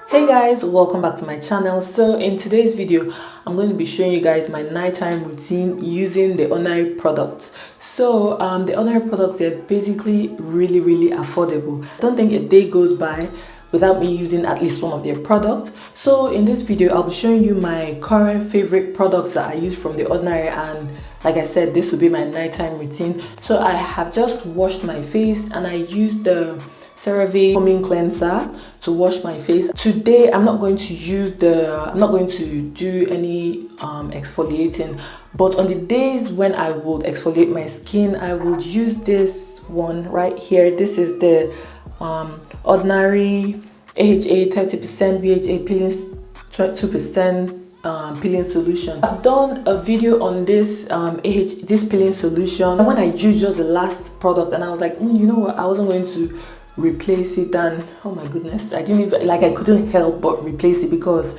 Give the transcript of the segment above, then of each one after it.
Hey guys, welcome back to my channel. So in today's video I'm going to be showing you guys my nighttime routine using the Laneige products. So the Laneige products, they're basically really affordable. I don't think a day goes by without me using at least one of their products. So in this video I'll be showing you my current favorite products that I use from the Laneige, and like I said, this will be my nighttime routine. So I have just washed my face and I used the CeraVe foaming cleanser to wash my face. Today I'm not going to do any exfoliating, but on the days when I would exfoliate my skin, I would use this one right here. This is the ordinary AHA 30% BHA peeling 2% peeling solution. I've done a video on this this peeling solution, and when I used just the last product, and I was like, you know what, I wasn't going to replace it, and oh my goodness, I couldn't help but replace it because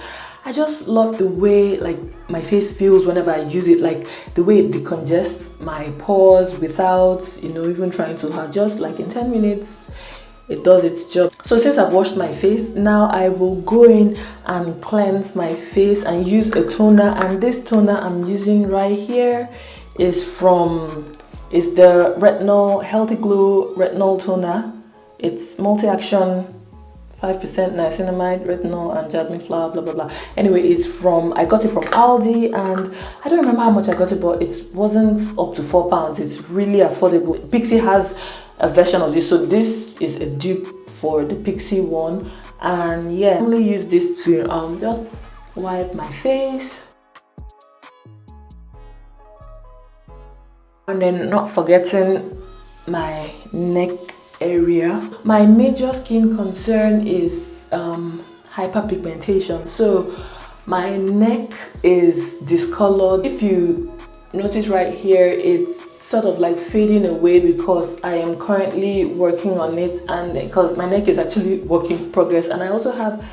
I just love the way like my face feels whenever I use it, like the way it decongests my pores without even trying too hard. Just like in 10 minutes it does its job. So since I've washed my face, now I will go in and cleanse my face and use a toner, and this toner I'm using right here is the Retinol Healthy Glow Retinol toner. It's multi-action, 5% niacinamide, retinol, and jasmine flower, blah blah blah. Anyway, I got it from Aldi, and I don't remember how much I got it, but it wasn't up to £4. It's really affordable. Pixi has a version of this, so this is a dupe for the Pixi one. And yeah, I only use this to just wipe my face, and then not forgetting my neck area. My major skin concern is hyperpigmentation. So my neck is discolored. If you notice right here, it's sort of like fading away because I am currently working on it, and because my neck is actually work in progress. And I also have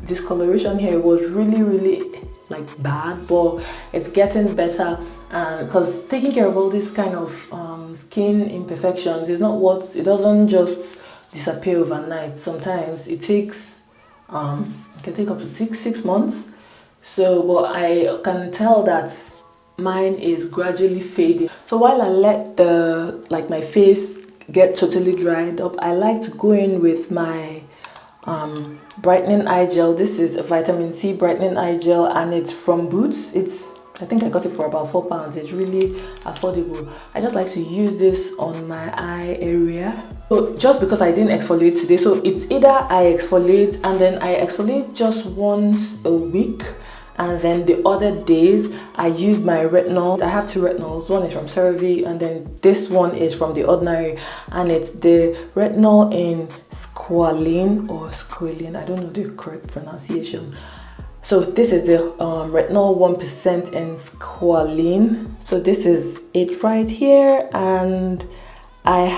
discoloration here. It was really like bad, but it's getting better. And because taking care of all this kind of skin imperfections is not it doesn't just disappear overnight. Sometimes it takes it can take up to six months. So but I can tell that mine is gradually fading. So while I let my face get totally dried up, I like to go in with my brightening eye gel. This is a vitamin C brightening eye gel, and it's from Boots. I think I got it for about £4. It's really affordable. I just like to use this on my eye area. So just because I didn't exfoliate today, so it's either I exfoliate and then I exfoliate just once a week, and then the other days I use my retinol. I have two retinols. One is from CeraVe, and then this one is from the Ordinary, and it's the retinol in Squalane or Squalane. I don't know the correct pronunciation. So this is the retinol 1% in Squalane. So this is it right here, and I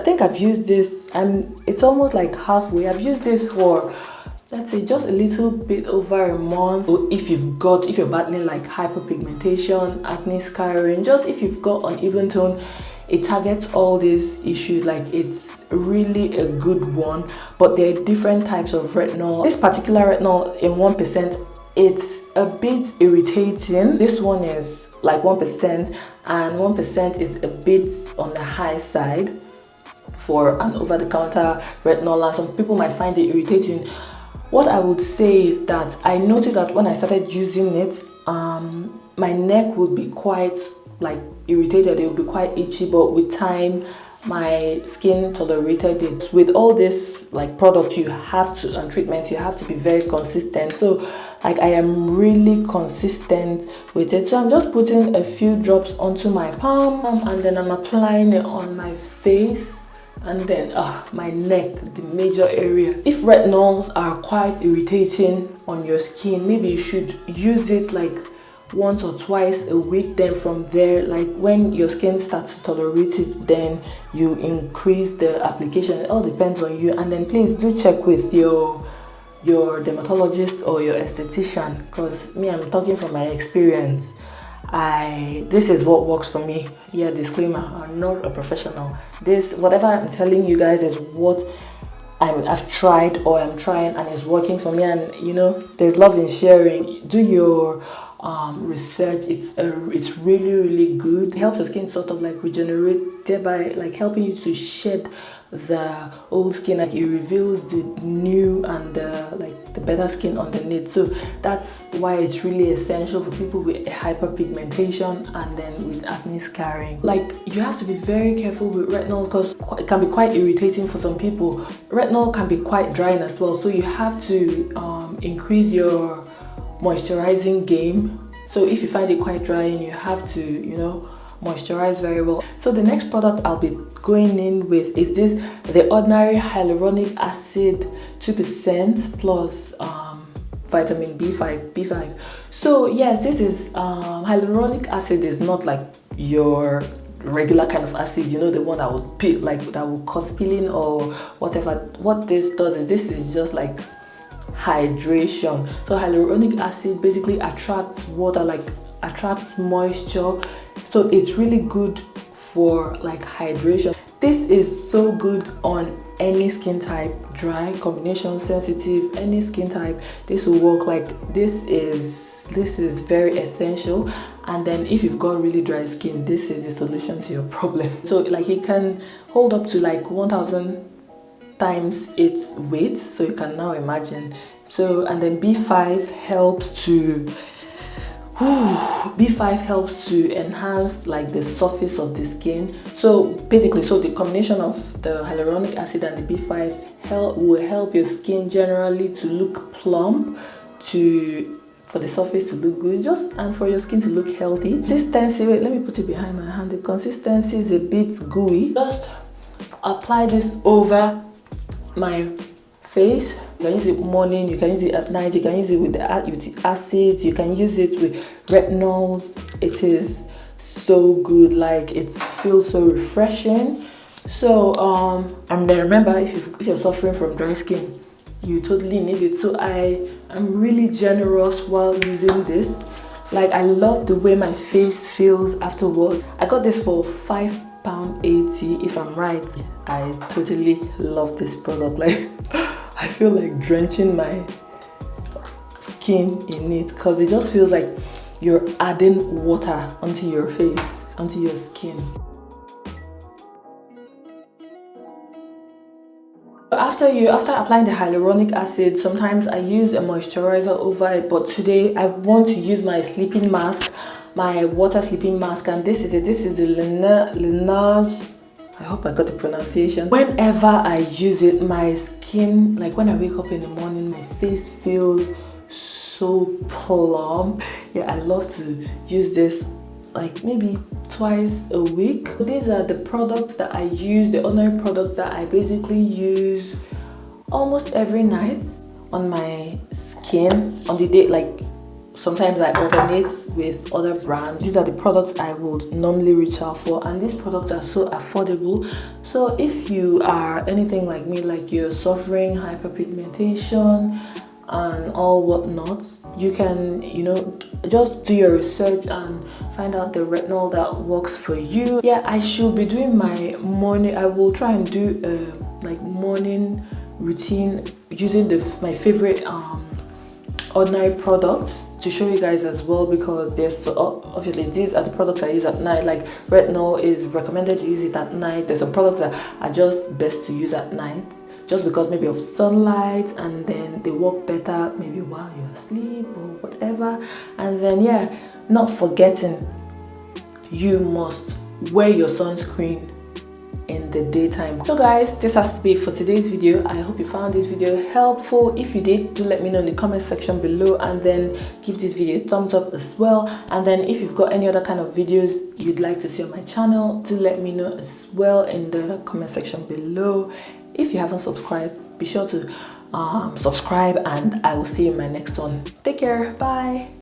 think I've used this, and it's almost like halfway. I've used this for, let's say, just a little bit over a month. So if you're battling like hyperpigmentation, acne, scarring, just if you've got uneven tone, it targets all these issues. Like, it's really a good one. But there are different types of retinol. This particular retinol in 1%, it's a bit irritating. This one is like 1%, and 1% is a bit on the high side for an over-the-counter retinol, and some people might find it irritating. What I would say is that I noticed that when I started using it, my neck would be quite like irritated. It would be quite itchy, but with time my skin tolerated it. With all this like product and treatment, you have to be very consistent. So like I am really consistent with it. So I'm just putting a few drops onto my palm, and then I'm applying it on my face, and then my neck, the major area. If retinols are quite irritating on your skin, maybe you should use it like once or twice a week. Then from there, like when your skin starts to tolerate it, then you increase the application. It all depends on you. And then please do check with your dermatologist or your esthetician, because me, I'm talking from my experience. This is what works for me. Yeah, disclaimer, I'm not a professional. Whatever I'm telling you guys is what I've tried or I'm trying and it's working for me. And you know, there's love in sharing. Do your research. It's really good. It helps your skin sort of like regenerate, thereby like helping you to shed the old skin. Like it reveals the new and like the better skin underneath. So that's why it's really essential for people with hyperpigmentation and then with acne scarring. Like you have to be very careful with retinol because it can be quite irritating for some people. Retinol can be quite drying as well, so you have to increase your moisturizing game. So if you find it quite drying, you have to, you know, moisturize very well. So the next product I'll be going in with is the ordinary hyaluronic acid 2% plus vitamin B5. So yes, this is hyaluronic acid is not like your regular kind of acid, you know, the one that would peel, like that will cause peeling or whatever. What this does is this is just like hydration. So hyaluronic acid basically attracts water, like attracts moisture, so it's really good for like hydration. This is so good on any skin type, dry, combination, sensitive, any skin type. This will work. Like this is very essential. And then if you've got really dry skin, this is the solution to your problem. So like it can hold up to like 1000 times its weight, so you can now imagine. So and then B5 helps to enhance like the surface of the skin. So basically, so the combination of the hyaluronic acid and the B5 will help your skin generally to look plump, for the surface to look good, and for your skin to look healthy. Consistency, wait, let me put it behind my hand. The consistency is a bit gooey. Just apply this over my face. You can use it morning, you can use it at night, you can use it with the acids, you can use it with retinols. It is so good, like it feels so refreshing. So and then remember, if you're suffering from dry skin, you totally need it. So I am really generous while using this. Like I love the way my face feels afterwards. I got this for £5.80 if I'm right. I totally love this product. Like I feel like drenching my skin in it because it just feels like you're adding water onto your face, onto your skin. After applying the hyaluronic acid, sometimes I use a moisturizer over it, but today I want to use my sleeping mask, my water sleeping mask, and this is it. This is the Laneige. I hope I got the pronunciation. Whenever I use it, my skin, like when I wake up in the morning, my face feels so plump. Yeah, I love to use this like maybe twice a week. These are the products that I use, the ordinary products that I basically use almost every night on my skin on the day. Like sometimes I alternate with other brands. These are the products I would normally reach out for, and these products are so affordable. So if you are anything like me, like you're suffering hyperpigmentation and all whatnot, you can, you know, just do your research and find out the retinol that works for you. Yeah, I should be doing my morning. I will try and do like morning routine using my favorite ordinary products to show you guys as well, because there's obviously these are the products I use at night. Like retinol is recommended to use it at night. There's some products that are just best to use at night, just because maybe of sunlight, and then they work better maybe while you're asleep or whatever. And then yeah, not forgetting, you must wear your sunscreen in the daytime. So guys, this has to be for today's video. I hope you found this video helpful. If you did, do let me know in the comment section below, and then give this video a thumbs up as well. And then if you've got any other kind of videos you'd like to see on my channel, do let me know as well in the comment section below. If you haven't subscribed, be sure to subscribe, and I will see you in my next one. Take care. Bye.